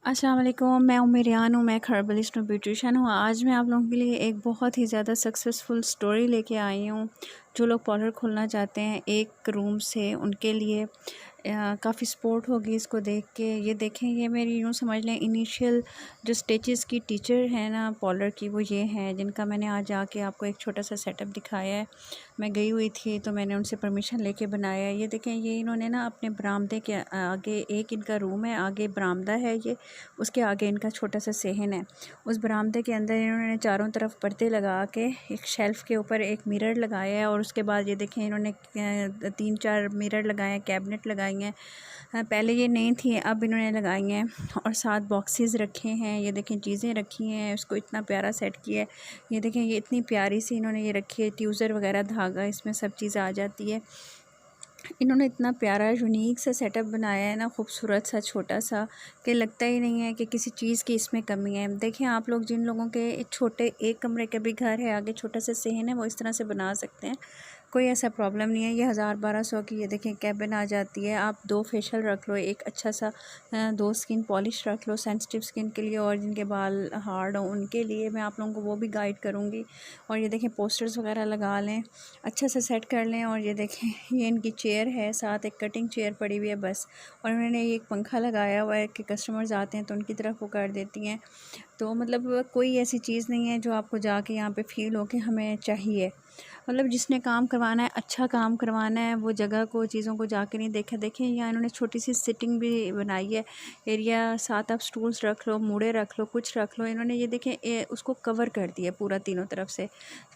अस्सलाम वालेकुम, मैं उम्मे रियान हूँ। मैं एक हर्बलिस्ट और ब्यूटिशियन हूँ। आज मैं आप लोगों के लिए एक बहुत ही ज़्यादा सक्सेसफुल स्टोरी लेके आई हूँ। जो लोग पार्लर खोलना चाहते हैं एक रूम से, उनके लिए काफ़ी सपोर्ट होगी इसको देख के। ये देखें, ये मेरी यूँ समझ लें इनिशियल जो स्टेजेस की टीचर है ना पार्लर की, वो ये हैं जिनका मैंने आज आके आपको एक छोटा सा सेटअप दिखाया है। मैं गई हुई थी तो मैंने उनसे परमिशन लेके बनाया है। ये देखें, ये इन्होंने ना अपने बरामदे के आगे, एक इनका रूम है, आगे बरामदा है, ये उसके आगे इनका छोटा सा सेहन है। उस बरामदे के अंदर इन्होंने चारों तरफ पर्दे लगा के एक शेल्फ़ के ऊपर एक मिरर लगाया है। और उसके बाद ये देखें, इन्होंने 3-4 मिरर लगाए हैं, कैबिनेट लगाई हैं। पहले ये नहीं थी, अब इन्होंने लगाई हैं। और 7 बॉक्सेस रखे हैं। ये देखें, चीज़ें रखी हैं, उसको इतना प्यारा सेट किया है। ये देखें, ये इतनी प्यारी सी इन्होंने ये रखी है, ट्यूज़र वगैरह धागा, इसमें सब चीज़ आ जाती है। इन्होंने इतना प्यारा यूनिक सा सेटअप बनाया है ना, खूबसूरत सा, छोटा सा, कि लगता ही नहीं है कि किसी चीज़ की इसमें कमी है। देखें, आप लोग जिन लोगों के छोटे एक कमरे के भी घर है, आगे छोटा सा सेहन है, वो इस तरह से बना सकते हैं। कोई ऐसा प्रॉब्लम नहीं है। ये 1000-1200 की ये देखें कैबिन आ जाती है। आप 2 फेशियल रख लो, एक अच्छा सा 2 स्किन पॉलिश रख लो सेंसिटिव स्किन के लिए, और जिनके बाल हार्ड हों उनके लिए मैं आप लोगों को वो भी गाइड करूँगी। और ये देखें, पोस्टर्स वगैरह लगा लें, अच्छा सा सेट कर लें। और ये देखें, ये इनकी चेयर है, साथ एक कटिंग चेयर पड़ी हुई है बस। और उन्होंने एक पंखा लगाया हुआ है कि कस्टमर्स आते हैं तो उनकी तरफ वो कर देती हैं। तो मतलब कोई ऐसी चीज़ नहीं है जो आपको जाके यहाँ पे फ़ील हो कि हमें चाहिए। मतलब जिसने काम करवाना है, अच्छा काम करवाना है, वो जगह को, चीज़ों को जाके नहीं देखा। देखें, यहाँ इन्होंने छोटी सी सिटिंग भी बनाई है एरिया, साथ आप स्टूल्स रख लो, मूड़े रख लो, कुछ रख लो। इन्होंने ये देखें उसको कवर कर दिया पूरा तीनों तरफ से।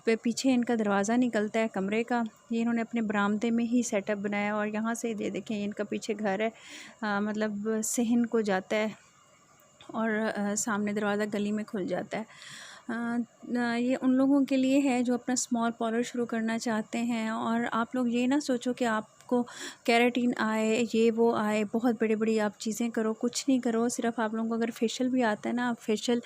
पीछे इनका दरवाज़ा निकलता है कमरे का। ये इन्होंने अपने बरामदे में ही सेटअप बनाया। और यहाँ से ये देखें, इनका पीछे घर है, मतलब सहन को जाता है। और सामने दरवाज़ा गली में खुल जाता है। ये उन लोगों के लिए है जो अपना स्मॉल पार्लर शुरू करना चाहते हैं। और आप लोग ये ना सोचो कि आपको केराटिन आए, ये वो आए, बहुत बड़ी-बड़ी आप चीज़ें करो, कुछ नहीं करो। सिर्फ़ आप लोगों को अगर फेशियल भी आता है ना, आप फेशियल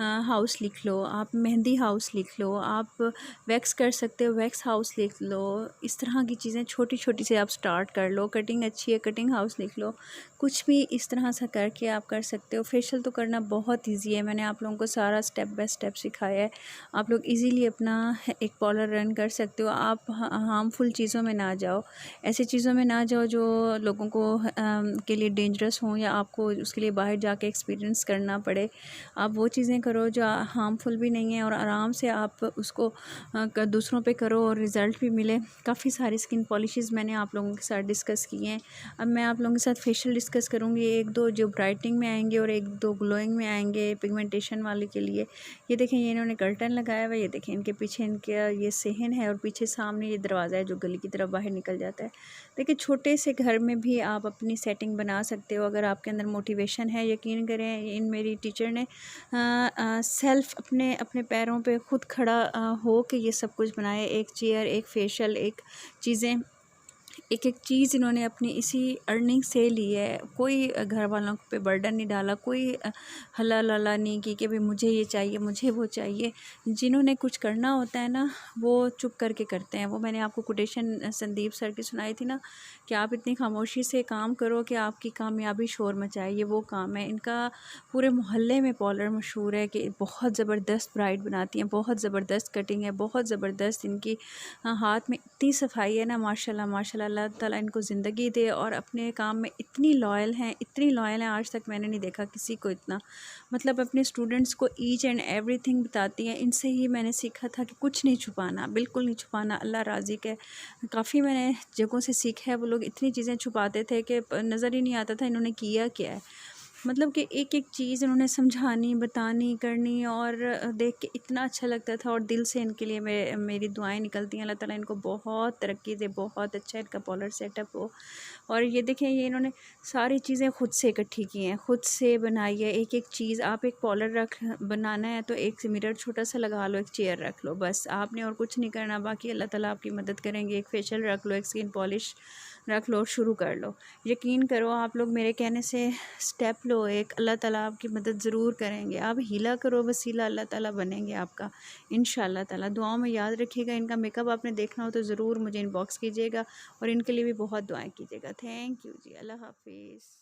हाउस लिख लो, आप मेहंदी हाउस लिख लो, आप वैक्स कर सकते हो, वैक्स हाउस लिख लो। इस तरह की चीज़ें छोटी-छोटी से आप स्टार्ट कर लो। कटिंग अच्छी है, कटिंग हाउस लिख लो। कुछ भी इस तरह से करके आप कर सकते हो। फेशियल तो करना बहुत ईज़ी है, मैंने आप लोगों को सारा स्टेप बाय स्टेप सिखाया है। आप लोग इजीली अपना एक पार्लर रन कर सकते हो। आप हार्मफुल चीज़ों में ना जाओ, ऐसी चीज़ों में ना जाओ जो लोगों को के लिए डेंजरस हों, या आपको उसके लिए बाहर जाके एक्सपीरियंस करना पड़े। आप वो चीज़ें करो जो हार्मफुल भी नहीं है, और आराम से आप उसको दूसरों पे करो और रिज़ल्ट भी मिले। काफ़ी सारी स्किन पॉलिशेज़ मैंने आप लोगों के साथ डिस्कस किए हैं। अब मैं आप लोगों के साथ फेशियल डिस्कस करूँगी। 1-2 जो ब्राइटनिंग में आएंगे और 1-2 ग्लोइंग में आएंगे पिगमेंटेशन वाले के लिए। ये देखें, ये इन्होंने कर्टन लगाया हुआ है। ये देखें, इनके पीछे इनका ये सेहन है, और पीछे सामने ये दरवाज़ा है जो गली की तरफ बाहर निकल जाता है। देखिए, छोटे से घर में भी आप अपनी सेटिंग बना सकते हो अगर आपके अंदर मोटिवेशन है। यकीन करें, इन मेरी टीचर ने सेल्फ अपने अपने पैरों पे खुद खड़ा हो के ये सब कुछ बनाया। एक चेयर, एक फेशियल, एक चीज़ें, एक-एक चीज़ इन्होंने अपनी इसी अर्निंग से ली है। कोई घर वालों पे बर्डन नहीं डाला, कोई हल्ला लल्ला नहीं की कि भाई मुझे ये चाहिए, मुझे वो चाहिए। जिन्होंने कुछ करना होता है ना, वो चुप करके करते हैं। वो मैंने आपको कोटेशन संदीप सर की सुनाई थी ना, कि आप इतनी खामोशी से काम करो कि आपकी कामयाबी शोर मचाए। ये वो काम है इनका। पूरे मोहल्ले में पार्लर मशहूर है कि बहुत ज़बरदस्त ब्राइड बनाती हैं, बहुत ज़बरदस्त कटिंग है, बहुत ज़बरदस्त इनकी हाथ में इतनी सफाई है ना, माशाल्लाह माशाल्लाह। अल्लाह ताला इनको ज़िंदगी दे। और अपने काम में इतनी लॉयल हैं, इतनी लॉयल हैं, आज तक मैंने नहीं देखा किसी को इतना। मतलब अपने स्टूडेंट्स को ईच एंड एवरीथिंग बताती हैं। इनसे ही मैंने सीखा था कि कुछ नहीं छुपाना, बिल्कुल नहीं छुपाना। अल्लाह राज़ी के काफ़ी मैंने जगहों से सीखा है। वो लोग इतनी चीज़ें छुपाते थे कि नज़र ही नहीं आता था इन्होंने किया क्या है। मतलब कि एक-एक चीज़ इन्होंने समझानी, बतानी, करनी, और देख के इतना अच्छा लगता था। और दिल से इनके लिए मेरी दुआएँ निकलती हैं। अल्लाह ताला इनको बहुत तरक्की दे, बहुत अच्छा इनका पार्लर सेटअप हो। और ये देखें, ये इन्होंने सारी चीज़ें खुद से इकट्ठी की हैं, खुद से बनाई है। एक-एक चीज़, आप एक पार्लर बनाना है तो एक मिरर छोटा-सा लगा लो, एक चेयर रख लो, बस आपने और कुछ नहीं करना। बाकी अल्लाह ताला आपकी मदद करेंगे। एक फेशियल रख लो, एक स्किन पॉलिश रख लो, शुरू कर लो। यकीन करो, आप लोग मेरे कहने से स्टेप लो एक, अल्लाह ताला आपकी मदद ज़रूर करेंगे। आप हीला करो, वसीला अल्लाह ताला बनेंगे आपका इंशाअल्लाह ताला। दुआओं में याद रखिएगा। इनका मेकअप आपने देखना हो तो ज़रूर मुझे इनबॉक्स कीजिएगा, और इनके लिए भी बहुत दुआएं कीजिएगा। थैंक यू जी। अल्लाह हाफिज़।